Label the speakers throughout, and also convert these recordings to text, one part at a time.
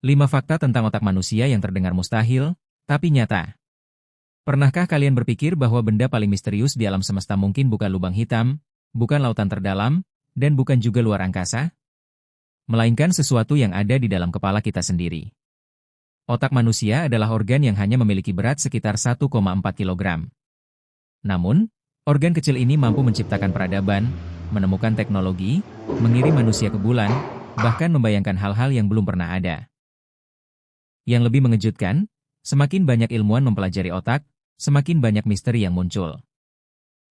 Speaker 1: 5 fakta tentang otak manusia yang terdengar mustahil, tapi nyata. Pernahkah kalian berpikir bahwa benda paling misterius di alam semesta mungkin bukan lubang hitam, bukan lautan terdalam, dan bukan juga luar angkasa? Melainkan sesuatu yang ada di dalam kepala kita sendiri. Otak manusia adalah organ yang hanya memiliki berat sekitar 1,4 kg. Namun, organ kecil ini mampu menciptakan peradaban, menemukan teknologi, mengirim manusia ke bulan, bahkan membayangkan hal-hal yang belum pernah ada. Yang lebih mengejutkan, semakin banyak ilmuwan mempelajari otak, semakin banyak misteri yang muncul.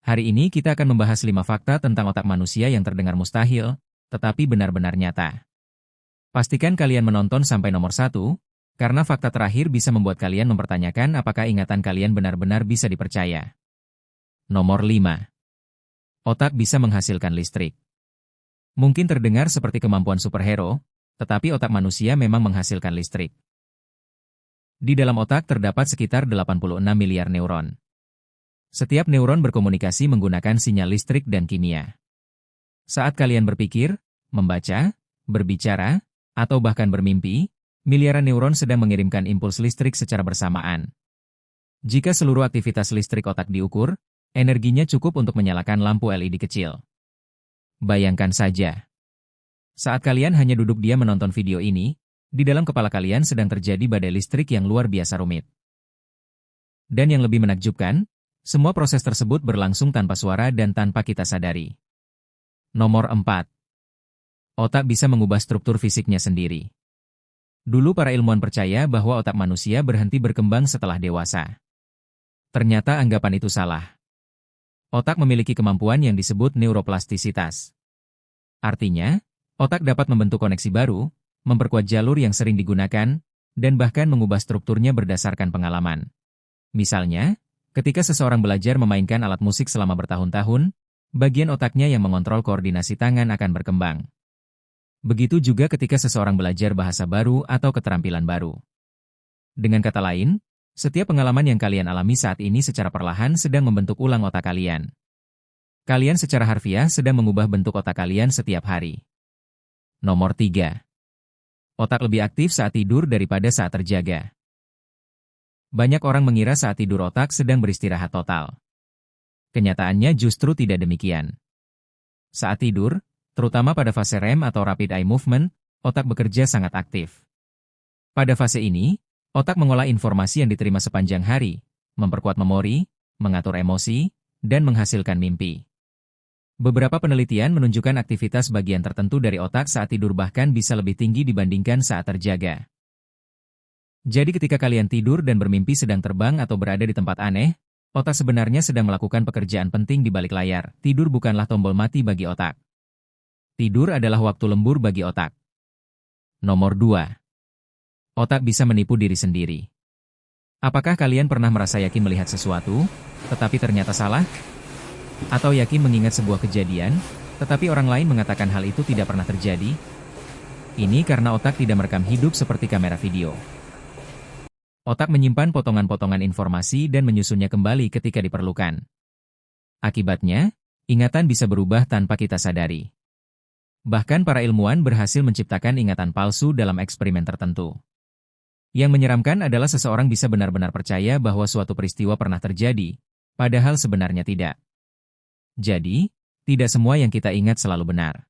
Speaker 1: Hari ini kita akan membahas 5 fakta tentang otak manusia yang terdengar mustahil, tetapi benar-benar nyata. Pastikan kalian menonton sampai nomor 1, karena fakta terakhir bisa membuat kalian mempertanyakan apakah ingatan kalian benar-benar bisa dipercaya. Nomor 5. Otak bisa menghasilkan listrik. Mungkin terdengar seperti kemampuan superhero, tetapi otak manusia memang menghasilkan listrik. Di dalam otak terdapat sekitar 86 miliar neuron. Setiap neuron berkomunikasi menggunakan sinyal listrik dan kimia. Saat kalian berpikir, membaca, berbicara, atau bahkan bermimpi, miliaran neuron sedang mengirimkan impuls listrik secara bersamaan. Jika seluruh aktivitas listrik otak diukur, energinya cukup untuk menyalakan lampu LED kecil. Bayangkan saja. Saat kalian hanya duduk diam menonton video ini, di dalam kepala kalian sedang terjadi badai listrik yang luar biasa rumit. Dan yang lebih menakjubkan, semua proses tersebut berlangsung tanpa suara dan tanpa kita sadari. Nomor 4. Otak bisa mengubah struktur fisiknya sendiri. Dulu para ilmuwan percaya bahwa otak manusia berhenti berkembang setelah dewasa. Ternyata anggapan itu salah. Otak memiliki kemampuan yang disebut neuroplastisitas. Artinya, otak dapat membentuk koneksi baru, memperkuat jalur yang sering digunakan, dan bahkan mengubah strukturnya berdasarkan pengalaman. Misalnya, ketika seseorang belajar memainkan alat musik selama bertahun-tahun, bagian otaknya yang mengontrol koordinasi tangan akan berkembang. Begitu juga ketika seseorang belajar bahasa baru atau keterampilan baru. Dengan kata lain, setiap pengalaman yang kalian alami saat ini secara perlahan sedang membentuk ulang otak kalian. Kalian secara harfiah sedang mengubah bentuk otak kalian setiap hari. Nomor 3. Otak lebih aktif saat tidur daripada saat terjaga. Banyak orang mengira saat tidur otak sedang beristirahat total. Kenyataannya justru tidak demikian. Saat tidur, terutama pada fase REM atau Rapid Eye Movement, otak bekerja sangat aktif. Pada fase ini, otak mengolah informasi yang diterima sepanjang hari, memperkuat memori, mengatur emosi, dan menghasilkan mimpi. Beberapa penelitian menunjukkan aktivitas bagian tertentu dari otak saat tidur bahkan bisa lebih tinggi dibandingkan saat terjaga. Jadi ketika kalian tidur dan bermimpi sedang terbang atau berada di tempat aneh, otak sebenarnya sedang melakukan pekerjaan penting di balik layar. Tidur bukanlah tombol mati bagi otak. Tidur adalah waktu lembur bagi otak. Nomor 2. Otak bisa menipu diri sendiri. Apakah kalian pernah merasa yakin melihat sesuatu, tetapi ternyata salah? Atau yakin mengingat sebuah kejadian, tetapi orang lain mengatakan hal itu tidak pernah terjadi? Ini karena otak tidak merekam hidup seperti kamera video. Otak menyimpan potongan-potongan informasi dan menyusunnya kembali ketika diperlukan. Akibatnya, ingatan bisa berubah tanpa kita sadari. Bahkan para ilmuwan berhasil menciptakan ingatan palsu dalam eksperimen tertentu. Yang menyeramkan adalah seseorang bisa benar-benar percaya bahwa suatu peristiwa pernah terjadi, padahal sebenarnya tidak. Jadi, tidak semua yang kita ingat selalu benar.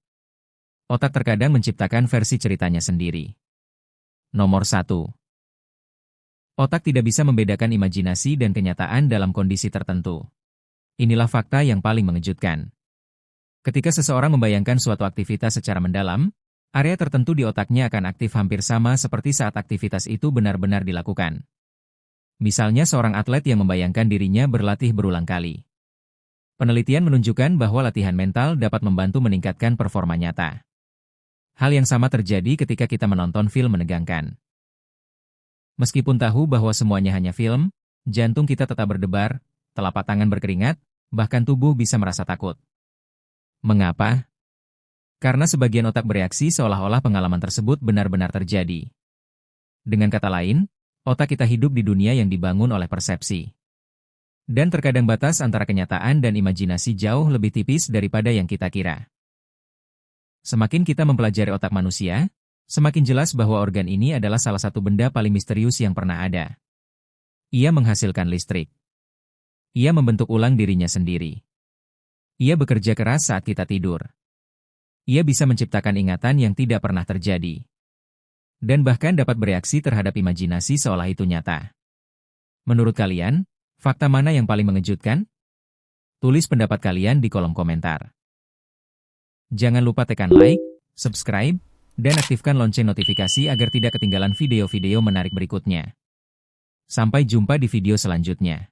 Speaker 1: Otak terkadang menciptakan versi ceritanya sendiri. Nomor 1. Otak tidak bisa membedakan imajinasi dan kenyataan dalam kondisi tertentu. Inilah fakta yang paling mengejutkan. Ketika seseorang membayangkan suatu aktivitas secara mendalam, area tertentu di otaknya akan aktif hampir sama seperti saat aktivitas itu benar-benar dilakukan. Misalnya seorang atlet yang membayangkan dirinya berlatih berulang kali. Penelitian menunjukkan bahwa latihan mental dapat membantu meningkatkan performa nyata. Hal yang sama terjadi ketika kita menonton film menegangkan. Meskipun tahu bahwa semuanya hanya film, jantung kita tetap berdebar, telapak tangan berkeringat, bahkan tubuh bisa merasa takut. Mengapa? Karena sebagian otak bereaksi seolah-olah pengalaman tersebut benar-benar terjadi. Dengan kata lain, otak kita hidup di dunia yang dibangun oleh persepsi. Dan terkadang batas antara kenyataan dan imajinasi jauh lebih tipis daripada yang kita kira. Semakin kita mempelajari otak manusia, Semakin jelas bahwa organ ini adalah salah satu benda paling misterius yang pernah ada. Ia menghasilkan listrik. Ia membentuk ulang dirinya sendiri. Ia bekerja keras saat kita tidur. Ia bisa menciptakan ingatan yang tidak pernah terjadi. Dan bahkan dapat bereaksi terhadap imajinasi seolah itu nyata. Menurut kalian, fakta mana yang paling mengejutkan? Tulis pendapat kalian di kolom komentar. Jangan lupa tekan like, subscribe, dan aktifkan lonceng notifikasi agar tidak ketinggalan video-video menarik berikutnya. Sampai jumpa di video selanjutnya.